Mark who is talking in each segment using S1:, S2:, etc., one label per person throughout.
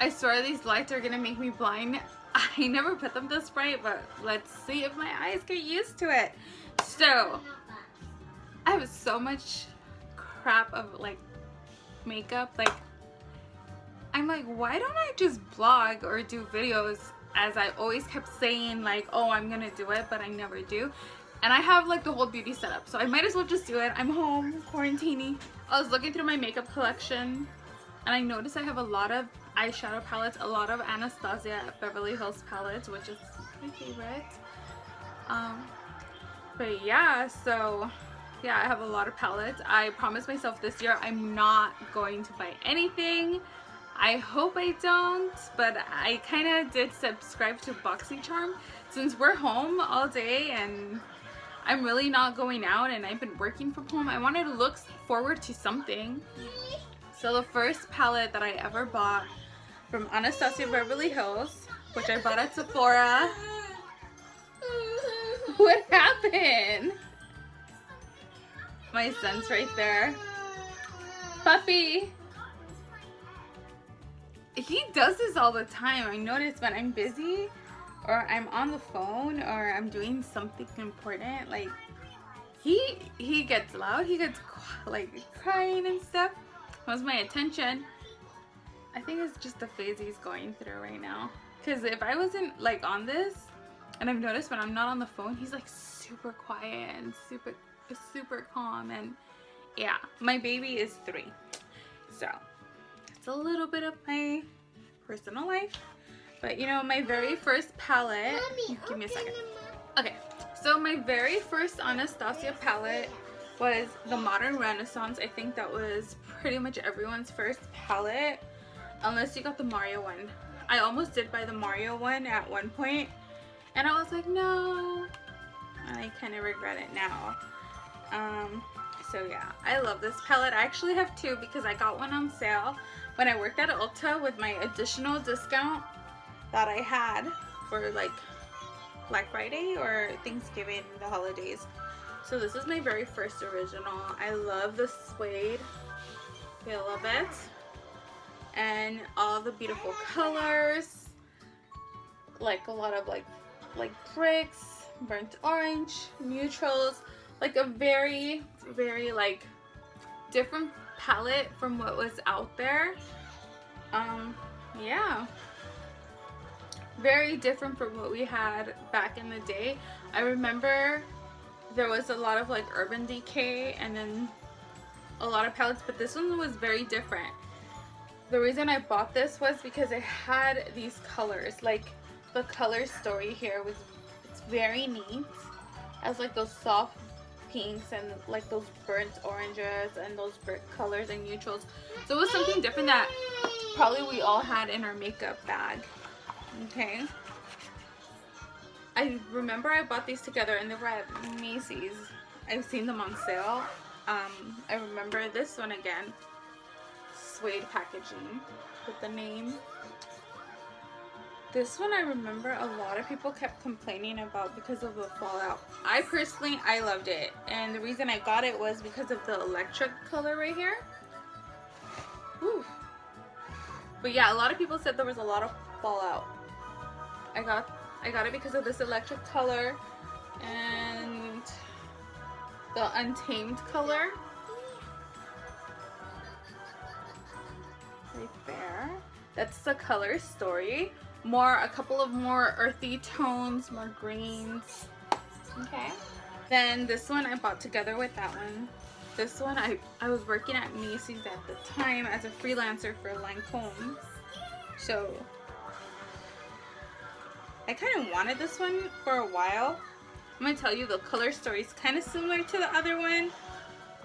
S1: I swear these lights are gonna make me blind. I never put them this bright, but let's see if my eyes get used to it. So, I have so much crap of like makeup. Like, I'm like, why don't I just vlog or do videos, as I always kept saying like, oh, I'm gonna do it, but I never do. And I have like the whole beauty setup, so I might as well just do it. I'm home, quarantining. I was looking through my makeup collection and I noticed I have a lot of eyeshadow palettes, a lot of Anastasia at Beverly Hills palettes, which is my favorite. But yeah, so yeah, I have a lot of palettes. I promised myself this year I'm not going to buy anything. I hope I don't, but I kind of did subscribe to BoxyCharm since we're home all day and I'm really not going out and I've been working from home. I wanted to look forward to something. So the first palette that I ever bought from Anastasia Beverly Hills, which I bought at Sephora. What happened? My son's right there. Puppy. He does this all the time. I notice when I'm busy or I'm on the phone or I'm doing something important, like he gets loud, he gets like crying and stuff. Wants my attention. I think it's just the phase he's going through right now. Because if I wasn't like on this, and I've noticed when I'm not on the phone, he's like super quiet and super calm. And yeah, my baby is 3, so it's a little bit of my personal life. But you know, my very first palette, Mommy, give me a second. Okay, so my very first Anastasia palette was the Modern Renaissance. I think that was pretty much everyone's first palette, unless you got the Mario one. I almost did buy the Mario one at one point, and I was like, no, and I kind of regret it now. So yeah, I love this palette. I actually have 2 because I got one on sale when I worked at Ulta with my additional discount that I had for like Black Friday or Thanksgiving, the holidays. So this is my very first original. I love the suede feel of it and all the beautiful colors, like a lot of like bricks, burnt orange, neutrals, like a very like different palette from what was out there. Yeah, very different from what we had back in the day. I remember there was a lot of like Urban Decay and then a lot of palettes, but this one was very different. The reason I bought this was because it had these colors. Like the color story here was, it's very neat. It has like those soft pinks and like those burnt oranges and those brick colors and neutrals. So it was something different that probably we all had in our makeup bag. Okay. I remember I bought these together and they were at Macy's. I've seen them on sale. I remember this one again. Suede packaging with the name. This one I remember a lot of people kept complaining about because of the fallout. I personally, I loved it. And the reason I got it was because of the electric color right here. Whew. But yeah, a lot of people said there was a lot of fallout. I got it because of this electric color and the Untamed color. Right there. That's the color story. A couple of more earthy tones, more greens. Okay. Then this one I bought together with that one. This one I was working at Macy's at the time as a freelancer for Lancome. So I kind of wanted this one for a while. I'm going to tell you the color story is kind of similar to the other one.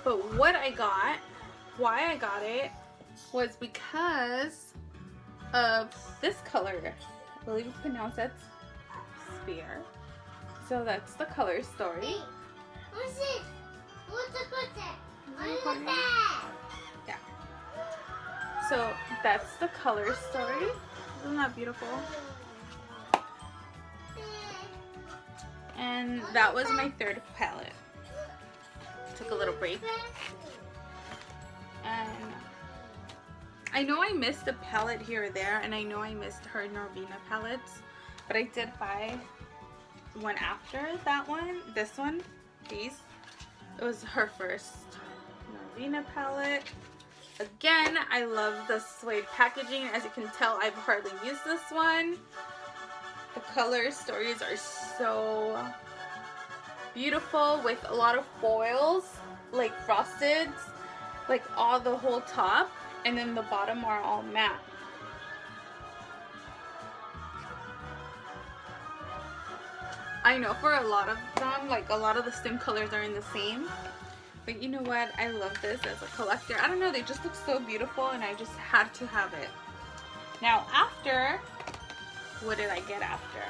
S1: But what I got, why I got it, was because of this color. I believe you pronounce it Spear. So that's the color story.
S2: Hey, what's it? What's it?
S1: Yeah. So that's the color story. Isn't that beautiful? And that was my third palette. Took a little break. And I know I missed a palette here or there, and I know I missed her Norvina palettes, but I did buy one after that one. This one, these. It was her first Norvina palette. Again, I love the suede packaging. As you can tell, I've hardly used this one. The color stories are so beautiful with a lot of foils, like frosted, like all the whole top, and then the bottom are all matte. I know for a lot of them, like a lot of the stem colors are in the same, but you know what? I love this as a collector. I don't know, they just look so beautiful and I just had to have it. Now after, what did I get after?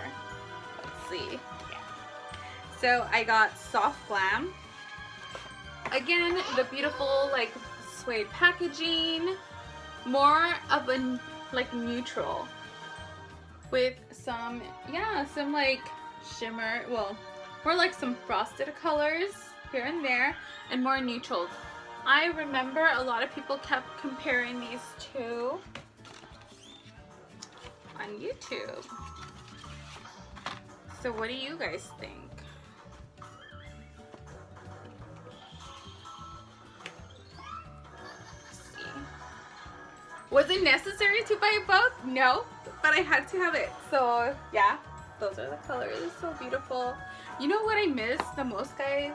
S1: Let's see. Yeah. So I got Soft Glam. Again, the beautiful like suede packaging. More of a like neutral. With some, yeah, some like shimmer, well, more like some frosted colors here and there, and more neutrals. I remember a lot of people kept comparing these two on YouTube. So what do you guys think? Let's see. Was it necessary to buy both? No, but I had to have it. So yeah, those are the colors. It's so beautiful. You know what I miss the most, guys?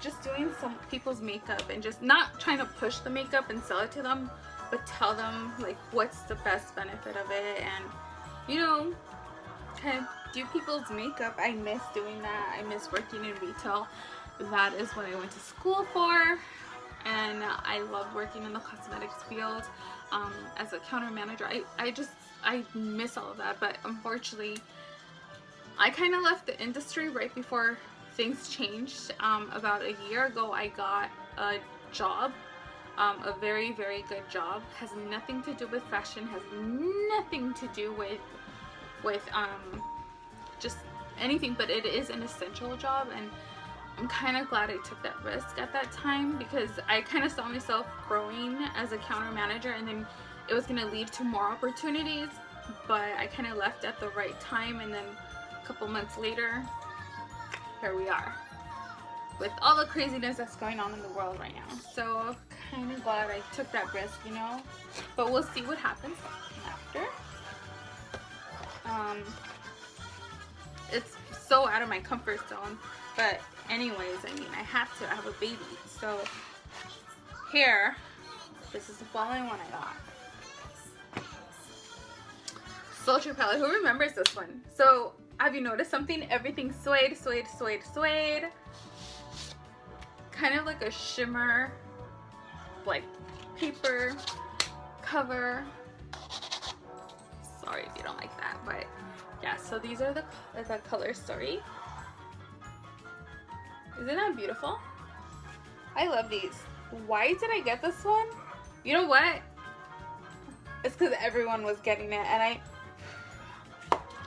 S1: Just doing some people's makeup and just not trying to push the makeup and sell it to them, but tell them like what's the best benefit of it, and you know, kind of do people's makeup. I miss doing that. I miss working in retail. That is what I went to school for, and I love working in the cosmetics field as a counter manager. I miss all of that, but unfortunately I kind of left the industry right before things changed. About a year ago I got a job, a very, very good job. Has nothing to do with fashion, has nothing to do with just anything, but it is an essential job, and I'm kind of glad I took that risk at that time, because I kind of saw myself growing as a counter manager, and then it was going to lead to more opportunities, but I kind of left at the right time, and then a couple months later, here we are with all the craziness that's going on in the world right now. So kind of glad I took that risk, you know, but we'll see what happens after. It's so out of my comfort zone, but anyways, I mean, I have to. I have a baby. So here, this is the following one I got. Sultry palette. Who remembers this one? So have you noticed something? Everything suede, suede, suede, suede. Kind of like a shimmer, like paper cover. Sorry if you don't like that, but yeah. So these are the color story. Isn't that beautiful? I love these. Why did I get this one? You know what? It's because everyone was getting it, and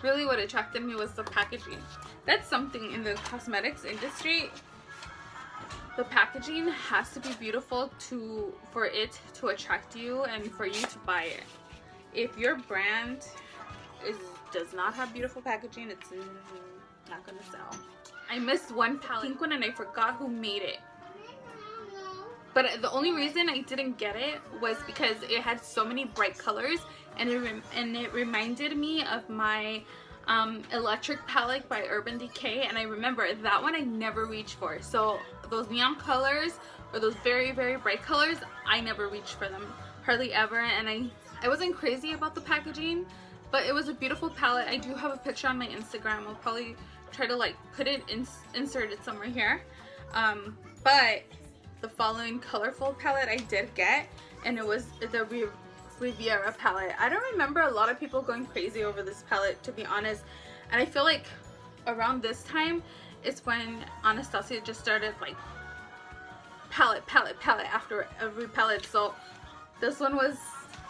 S1: really what attracted me was the packaging. That's something in the cosmetics industry. The packaging has to be beautiful for it to attract you and for you to buy it. If your brand does not have beautiful packaging, it's not gonna sell. I missed one pink one and I forgot who made it. But the only reason I didn't get it was because it had so many bright colors, and it reminded me of my electric palette by Urban Decay, and I remember that one I never reached for. So those neon colors or those very, very bright colors, I never reached for them, hardly ever. And I wasn't crazy about the packaging, but it was a beautiful palette. I do have a picture on my Instagram. I'll probably try to like put it insert it somewhere here. But the following colorful palette I did get, and it was the Riviera palette. I don't remember a lot of people going crazy over this palette, to be honest, and I feel like around this time it's when Anastasia just started like palette after every palette. So this one was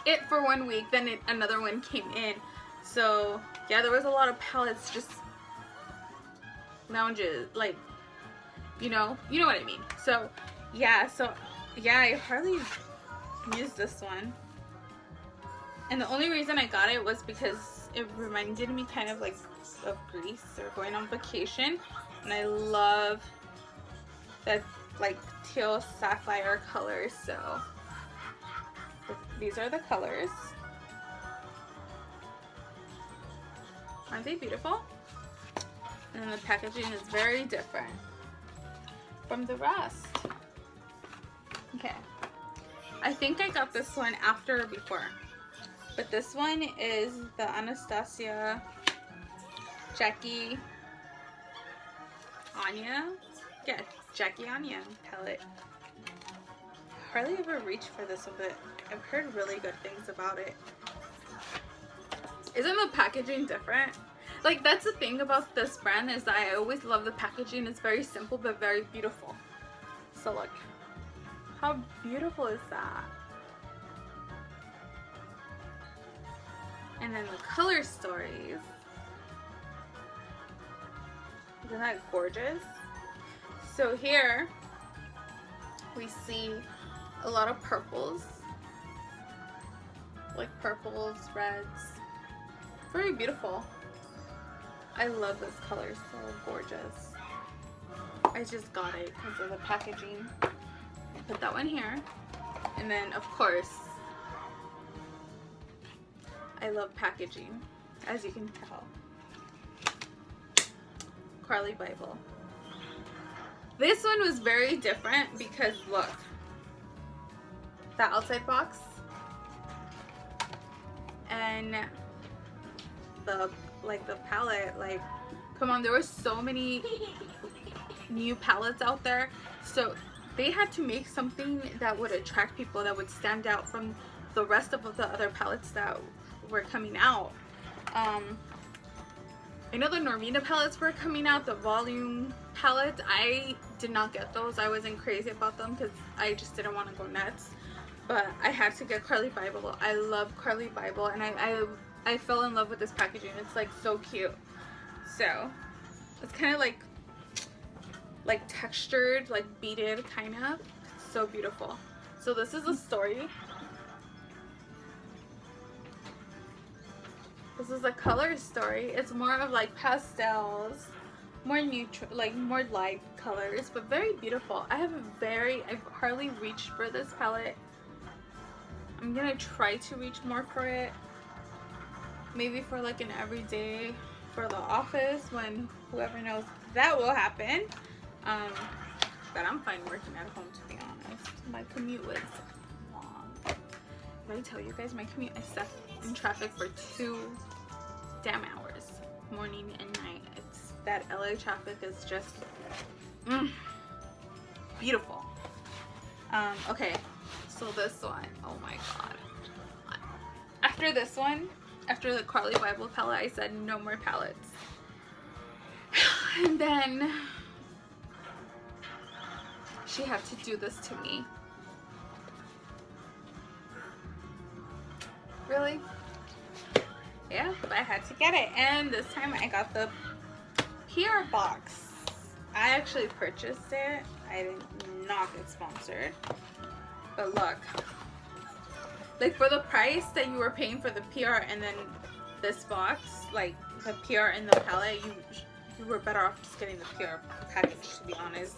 S1: it for 1 week, then another one came in. So yeah, there was a lot of palettes, just lounges, like, you know what I mean. So yeah, I hardly use this one. And the only reason I got it was because it reminded me kind of like of Greece or going on vacation. And I love that like teal sapphire color. So these are the colors. Aren't they beautiful? And then the packaging is very different from the rest. Okay. I think I got this one after or before. But this one is the Anastasia Jackie Anya. Yeah, Jackie Anya palette. Hardly ever reached for this one, but I've heard really good things about it. Isn't the packaging different? Like, that's the thing about this brand, is that I always love the packaging. It's very simple but very beautiful. So look, how beautiful is that? And then the color stories. Isn't that gorgeous? So here we see a lot of purples, like purples, reds. Very beautiful. I love this color, so gorgeous. I just got it because of the packaging. Put that one here. And then of course, I love packaging, as you can tell. Carly Bible. This one was very different because look, the outside box and the palette, like, come on, there were so many new palettes out there, so they had to make something that would attract people, that would stand out from the rest of the other palettes that were coming out. I know the Norvina palettes were coming out, the volume palettes. I did not get those. I wasn't crazy about them because I just didn't want to go nuts. But I had to get Carly Bible. I love Carly Bible, and I fell in love with this packaging. It's like so cute. So it's kind of like textured, like beaded kind of. It's so beautiful. So this is a story. This is a color story. It's more of like pastels, more neutral, like more light colors, but very beautiful. I've hardly reached for this palette. I'm gonna try to reach more for it. Maybe for like an everyday for the office, when whoever knows that will happen. But I'm fine working at home, to be honest. My commute was long. Did I tell you guys my commute? I sat in traffic for 2 damn hours, morning and night. It's that LA traffic is just beautiful. Okay, so this one, oh my god. After this one, after the Carly Bible palette, I said no more palettes. And then she had to do this to me. Really? Yeah, but I had to get it. And this time I got the PR box. I actually purchased it. I did not get sponsored. But look. Like, for the price that you were paying for the PR and then this box, like the PR and the palette, you were better off just getting the PR package, to be honest.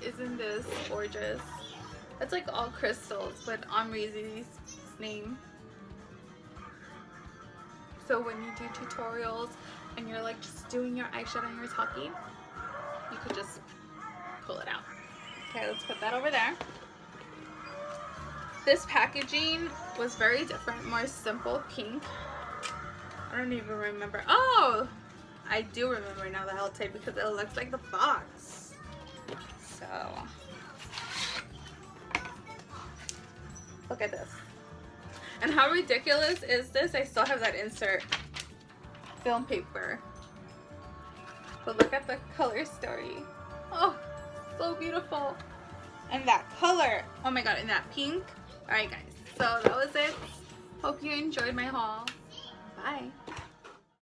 S1: Isn't this gorgeous? It's like all crystals, but Amrizi's name. So when you do tutorials and you're like just doing your eyeshadow and you're talking, you could just pull it out. Okay, let's put that over there. This packaging was very different, more simple pink. I don't even remember. Oh, I do remember now the outside because it looks like the box. So look at this. And how ridiculous is this? I still have that insert film paper. But look at the color story. Oh, so beautiful. And that color. Oh my god, and that pink. Alright guys, so that was it. Hope you enjoyed my haul. Bye.